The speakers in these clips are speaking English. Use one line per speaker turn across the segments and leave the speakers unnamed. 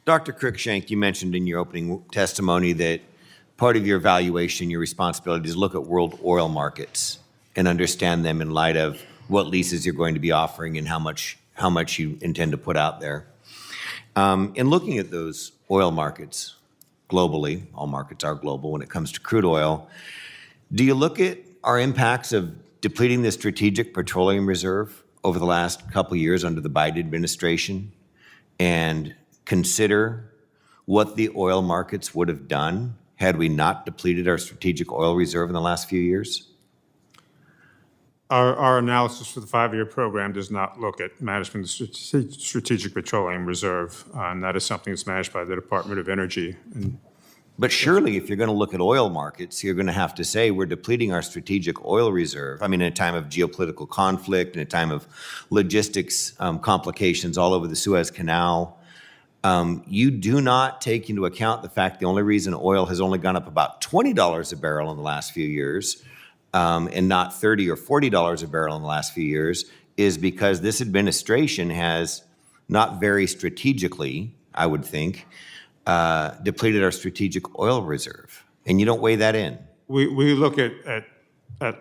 Dr. Cruikshank, you mentioned in your opening testimony that part of your evaluation, your responsibility is to look at world oil markets and understand them in light of what leases you're going to be offering and how much you intend to put out there. In looking at those oil markets globally, all markets are global when it comes to crude oil, do you look at our impacts of depleting the strategic petroleum reserve over the last couple of years under the Biden administration and consider what the oil markets would have done had we not depleted our strategic oil reserve in the last few years?
Our analysis for the 5-year program does not look at management of the strategic petroleum reserve, and that is something that's managed by the Department of Energy.
But surely if you're going to look at oil markets, you're going to have to say we're depleting our strategic oil reserve. I mean, in a time of geopolitical conflict, in a time of logistics complications all over the Suez Canal, you do not take into account the fact the only reason oil has only gone up about $20 a barrel in the last few years and not $30 or $40 a barrel in the last few years is because this administration has not very strategically, I would think, depleted our strategic oil reserve. And you don't weigh that in.
We look at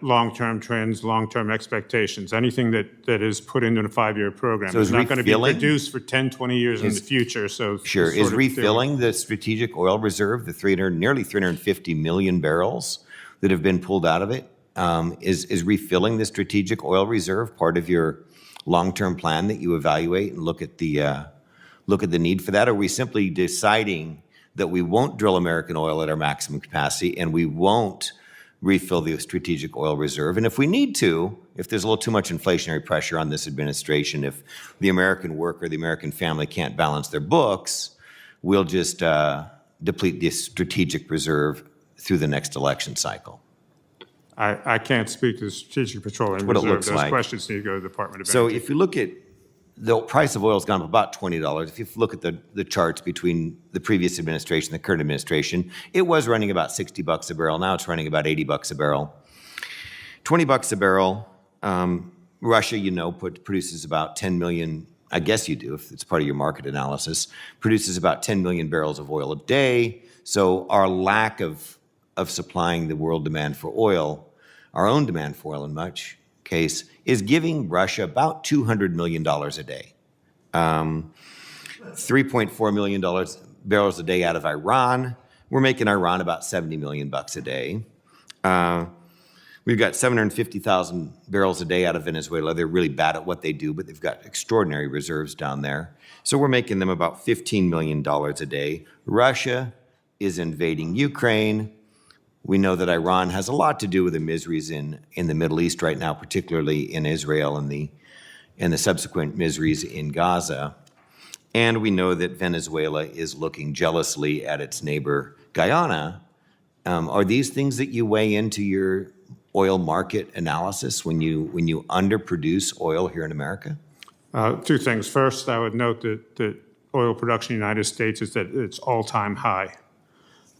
long-term trends, long-term expectations. Anything that is put into a 5-year program is not going to be produced for 10, 20 years in the future. So
sure. Is refilling the strategic oil reserve, the nearly 350 million barrels that have been pulled out of it, is refilling the strategic oil reserve part of your long-term plan that you evaluate and look at the need for that? Or are we simply deciding that we won't drill American oil at our maximum capacity and we won't refill the strategic oil reserve? And if we need to, if there's a little too much inflationary pressure on this administration, if the American worker, the American family can't balance their books, we'll just deplete the strategic reserve through the next election cycle.
I can't speak to the strategic petroleum
what
reserve.
It looks
Those
like.
Questions need to go to the Department of
So
Energy.
if you look at the price of oil has gone up about $20. If you look at the charts between the previous administration and the current administration, it was running about $60 a barrel. Now it's running about $80 a barrel. $20 a barrel. Russia, produces about 10 million. I guess you do, if it's part of your market analysis. Produces about 10 million barrels of oil a day. So our lack of supplying the world demand for oil, our own demand for oil in much case, is giving Russia about $200 million a day. 3.4 million barrels a day out of Iran. We're making Iran about 70 million bucks a day. We've got 750,000 barrels a day out of Venezuela. They're really bad at what they do, but they've got extraordinary reserves down there. So we're making them about $15 million a day. Russia is invading Ukraine. We know that Iran has a lot to do with the miseries in the Middle East right now, particularly in Israel and the subsequent miseries in Gaza. And we know that Venezuela is looking jealously at its neighbor, Guyana. Are these things that you weigh into your oil market analysis when you underproduce oil here in America?
Two things. First, I would note that oil production in the United States is at its all-time high.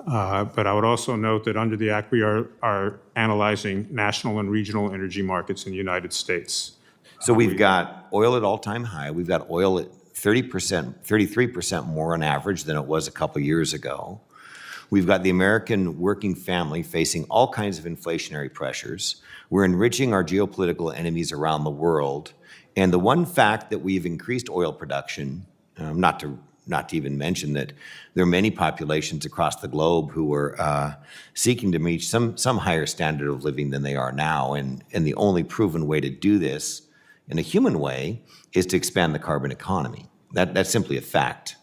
But I would also note that under the Act, we are analyzing national and regional energy markets in the United States.
So we've got oil at all-time high. We've got oil at 30%, 33% more on average than it was a couple years ago. We've got the American working family facing all kinds of inflationary pressures. We're enriching our geopolitical enemies around the world. And the one fact that we've increased oil production, not to even mention that there are many populations across the globe who are seeking to reach some higher standard of living than they are now. And the only proven way to do this in a human way is to expand the carbon economy. That's simply a fact.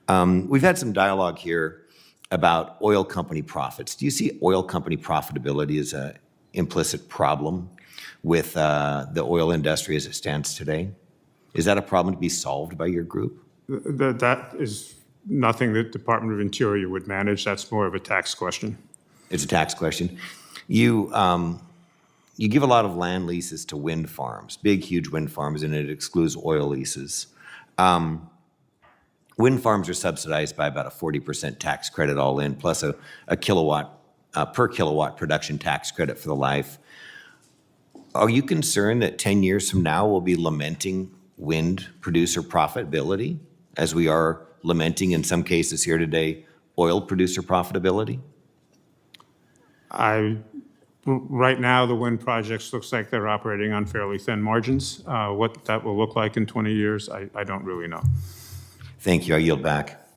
We've had some dialogue here about oil company profits. Do you see oil company profitability as an implicit problem with the oil industry as it stands today? Is that a problem to be solved by your group?
That is nothing that the Department of Interior would manage. That's more of a tax question.
It's a tax question. You give a lot of land leases to wind farms, big, huge wind farms, and it excludes oil leases. Wind farms are subsidized by about a 40% tax credit all in, plus a per kilowatt production tax credit for the life. Are you concerned that 10 years from now we'll be lamenting wind producer profitability as we are lamenting in some cases here today, oil producer profitability?
Right now, the wind projects looks like they're operating on fairly thin margins. What that will look like in 20 years, I don't really know.
Thank you. I yield back.